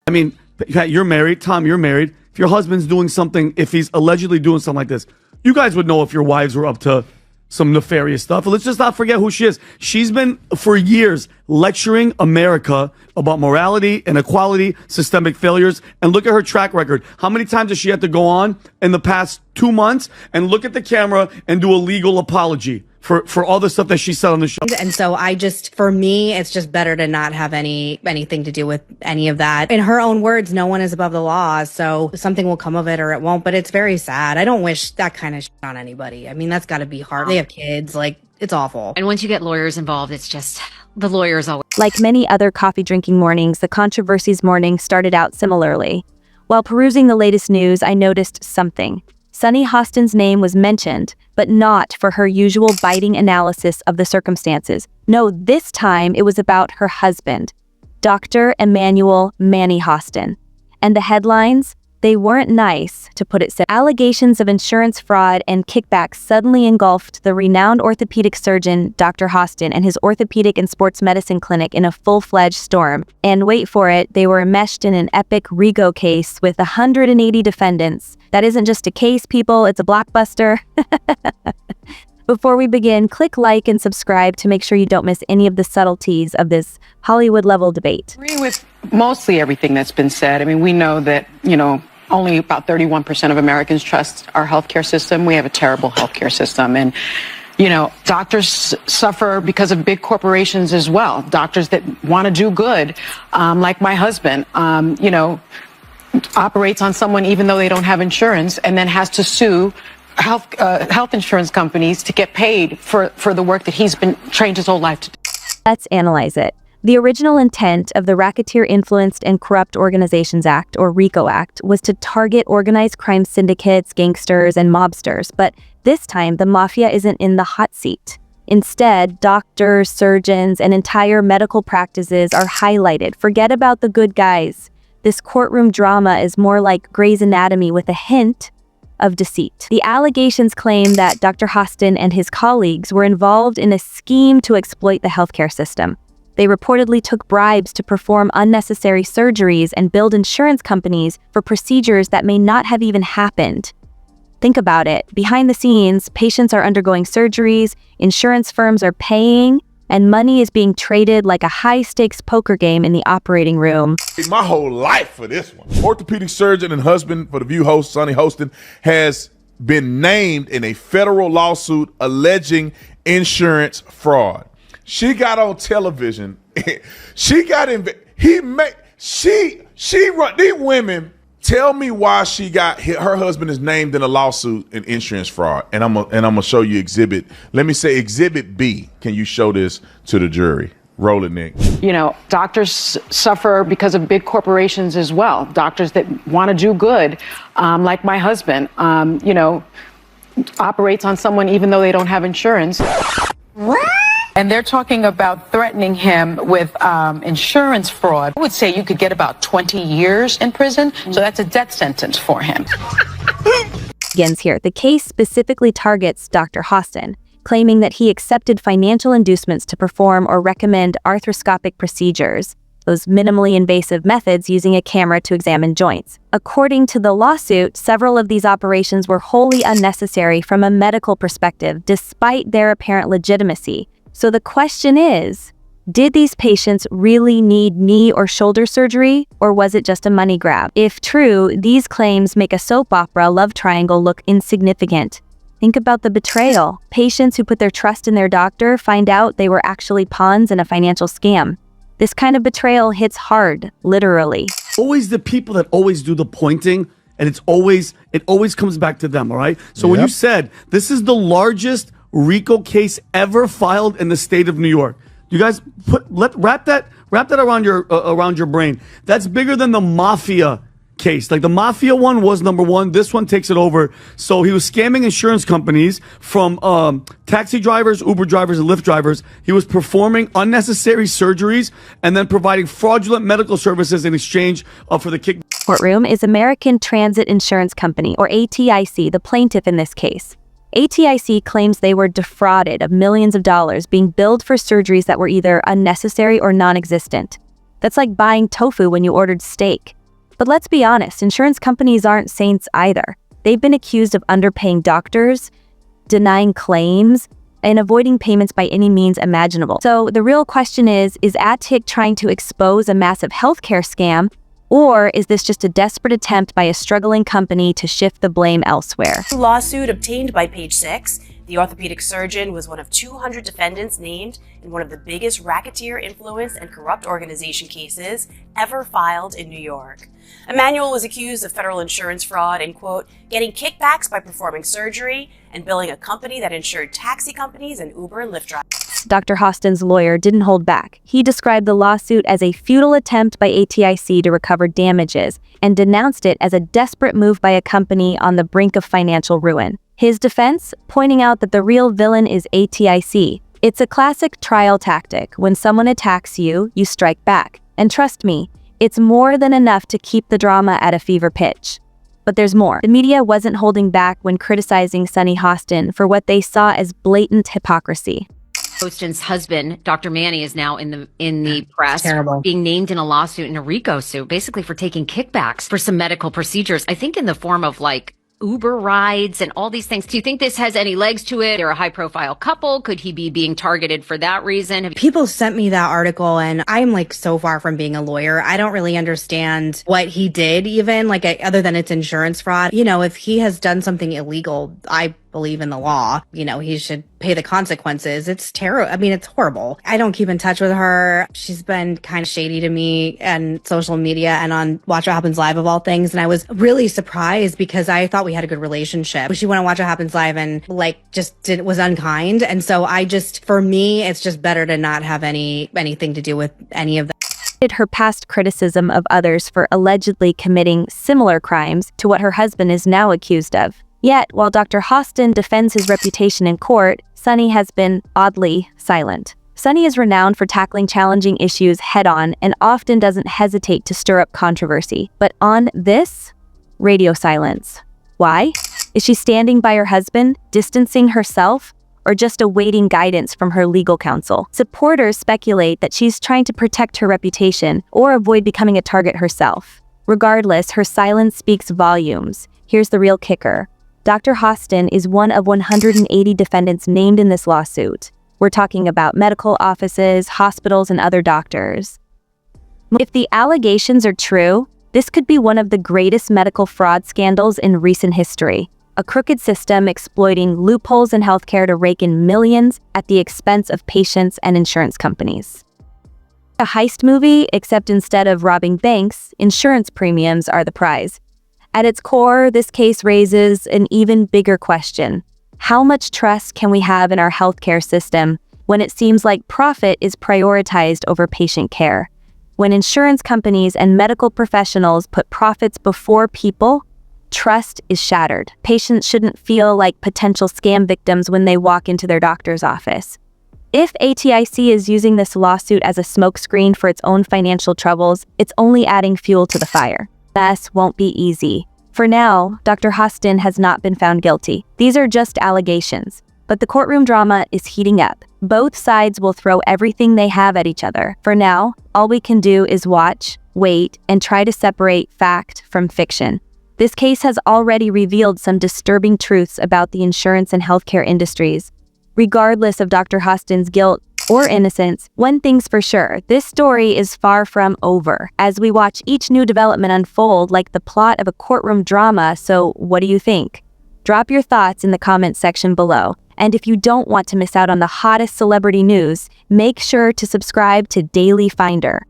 I mean, you're married. Tom, you're married. If your husband's doing something, if he's allegedly doing something like this, you guys would know if your wives were up to some nefarious stuff. Let's just not forget who she is. She's been, for years, lecturing America about morality, inequality, systemic failures. And look at her track record. How many times has she had to go on in the past 2 months and look at the camera and do a legal apology for all the stuff that she said on the show? And so for me, it's just better to not have anything to do with any of that. In her own words, no one is above the law. So something will come of it or it won't, but it's very sad. I don't wish that kind of shit on anybody. I mean, that's gotta be hard. They have kids, it's awful. And once you get lawyers involved, it's just, the lawyers always. Like many other coffee drinking mornings, the controversies morning started out similarly. While perusing the latest news, I noticed something. Sunny Hostin's name was mentioned, but not for her usual biting analysis of the circumstances. No, this time it was about her husband, Dr. Emmanuel Manny Hostin. And the headlines? They weren't nice, to put it simply. Allegations of insurance fraud and kickbacks suddenly engulfed the renowned orthopedic surgeon, Dr. Hostin, and his orthopedic and sports medicine clinic in a full-fledged storm. And wait for it, they were enmeshed in an epic RICO case with 180 defendants. That isn't just a case, people, it's a blockbuster. Before we begin, click like and subscribe to make sure you don't miss any of the subtleties of this Hollywood-level debate. I agree with mostly everything that's been said. I mean, we know that, only about 31% of Americans trust our healthcare system. We have a terrible healthcare system. And, doctors suffer because of big corporations as well. Doctors that want to do good, like my husband, operates on someone even though they don't have insurance and then has to sue health insurance companies to get paid for the work that he's been trained his whole life to do. Let's analyze it. The original intent of the Racketeer Influenced and Corrupt Organizations Act, or RICO Act, was to target organized crime syndicates, gangsters, and mobsters, but this time the mafia isn't in the hot seat. Instead, doctors, surgeons, and entire medical practices are highlighted. Forget about the good guys. This courtroom drama is more like Grey's Anatomy with a hint of deceit. The allegations claim that Dr. Hostin and his colleagues were involved in a scheme to exploit the healthcare system. They reportedly took bribes to perform unnecessary surgeries and build insurance companies for procedures that may not have even happened. Think about it. Behind the scenes, patients are undergoing surgeries, insurance firms are paying, and money is being traded like a high-stakes poker game in the operating room. My whole life for this one. Orthopedic surgeon and husband for The View host, Sunny Hostin, has been named in a federal lawsuit alleging insurance fraud. She got on television. She run these women. Tell me why her husband is named in a lawsuit in insurance fraud. And I'm gonna show you exhibit. Let me say exhibit B. Can you show this to the jury? Roll it, Nick. Doctors suffer because of big corporations as well. Doctors that want to do good, like my husband, operates on someone even though they don't have insurance. What? And they're talking about threatening him with insurance fraud. I would say you could get about 20 years in prison, so that's a death sentence for him. Begins here. The case specifically targets Dr. Hostin, claiming that he accepted financial inducements to perform or recommend arthroscopic procedures, those minimally invasive methods using a camera to examine joints. According to the lawsuit, several of these operations were wholly unnecessary from a medical perspective, despite their apparent legitimacy. So the question is, did these patients really need knee or shoulder surgery, or was it just a money grab? If true, these claims make a soap opera love triangle look insignificant. Think about the betrayal. Patients who put their trust in their doctor find out they were actually pawns in a financial scam. This kind of betrayal hits hard, literally. Always the people that always do the pointing, and it always comes back to them, all right? So when you said, this is the largest RICO case ever filed in the state of New York. You guys wrap that around your brain. That's bigger than the mafia case. Like the mafia one was number one. This one takes it over. So he was scamming insurance companies from taxi drivers, Uber drivers, and Lyft drivers. He was performing unnecessary surgeries and then providing fraudulent medical services in exchange for the kick. Courtroom is American Transit Insurance Company, or ATIC, the plaintiff in this case. ATIC claims they were defrauded of millions of dollars being billed for surgeries that were either unnecessary or non-existent. That's like buying tofu when you ordered steak. But let's be honest, insurance companies aren't saints either. They've been accused of underpaying doctors, denying claims, and avoiding payments by any means imaginable. So the real question is ATIC trying to expose a massive healthcare scam, or is this just a desperate attempt by a struggling company to shift the blame elsewhere? Lawsuit obtained by Page Six. The orthopedic surgeon was one of 200 defendants named in one of the biggest racketeer influence and corrupt organization cases ever filed in New York. Emmanuel was accused of federal insurance fraud and, quote, getting kickbacks by performing surgery and billing a company that insured taxi companies and Uber and Lyft drivers. Dr. Hostin's lawyer didn't hold back. He described the lawsuit as a futile attempt by ATIC to recover damages and denounced it as a desperate move by a company on the brink of financial ruin. His defense, pointing out that the real villain is ATIC. It's a classic trial tactic. When someone attacks you, you strike back. And trust me, it's more than enough to keep the drama at a fever pitch. But there's more. The media wasn't holding back when criticizing Sunny Hostin for what they saw as blatant hypocrisy. Hostin's husband, Dr. Manny, is now in the press, Terrible. being named in a lawsuit, in a RICO suit, basically for taking kickbacks for some medical procedures. I think in the form of like Uber rides and all these things. Do you think this has any legs to it? They're a high profile couple. Could he be being targeted for that reason? People sent me that article, and I'm like so far from being a lawyer. I don't really understand what he did, even like other than it's insurance fraud. You know, if he has done something illegal, I believe in the law. You know, he should pay the consequences. It's terrible. I mean, it's horrible. I don't keep in touch with her. She's been kind of shady to me and social media and on Watch What Happens Live of all things. And I was really surprised because I thought we had a good relationship. She went on Watch What Happens Live and was unkind. And so for me, it's just better to not have anything to do with any of that. Her past criticism of others for allegedly committing similar crimes to what her husband is now accused of. Yet, while Dr. Hostin defends his reputation in court, Sunny has been oddly silent. Sunny is renowned for tackling challenging issues head-on and often doesn't hesitate to stir up controversy. But on this, radio silence. Why? Is she standing by her husband, distancing herself, or just awaiting guidance from her legal counsel? Supporters speculate that she's trying to protect her reputation or avoid becoming a target herself. Regardless, her silence speaks volumes. Here's the real kicker. Dr. Hostin is one of 180 defendants named in this lawsuit. We're talking about medical offices, hospitals, and other doctors. If the allegations are true, this could be one of the greatest medical fraud scandals in recent history. A crooked system exploiting loopholes in healthcare to rake in millions at the expense of patients and insurance companies. A heist movie, except instead of robbing banks, insurance premiums are the prize. At its core, this case raises an even bigger question. How much trust can we have in our healthcare system when it seems like profit is prioritized over patient care? When insurance companies and medical professionals put profits before people, trust is shattered. Patients shouldn't feel like potential scam victims when they walk into their doctor's office. If ATIC is using this lawsuit as a smokescreen for its own financial troubles, it's only adding fuel to the fire. This won't be easy. For now, Dr. Hostin has not been found guilty. These are just allegations, but the courtroom drama is heating up. Both sides will throw everything they have at each other. For now, all we can do is watch, wait, and try to separate fact from fiction. This case has already revealed some disturbing truths about the insurance and healthcare industries. Regardless of Dr. Hostin's guilt or innocence, one thing's for sure, this story is far from over, as we watch each new development unfold like the plot of a courtroom drama. So what do you think? Drop your thoughts in the comments section below. And if you don't want to miss out on the hottest celebrity news, make sure to subscribe to Daily Finder.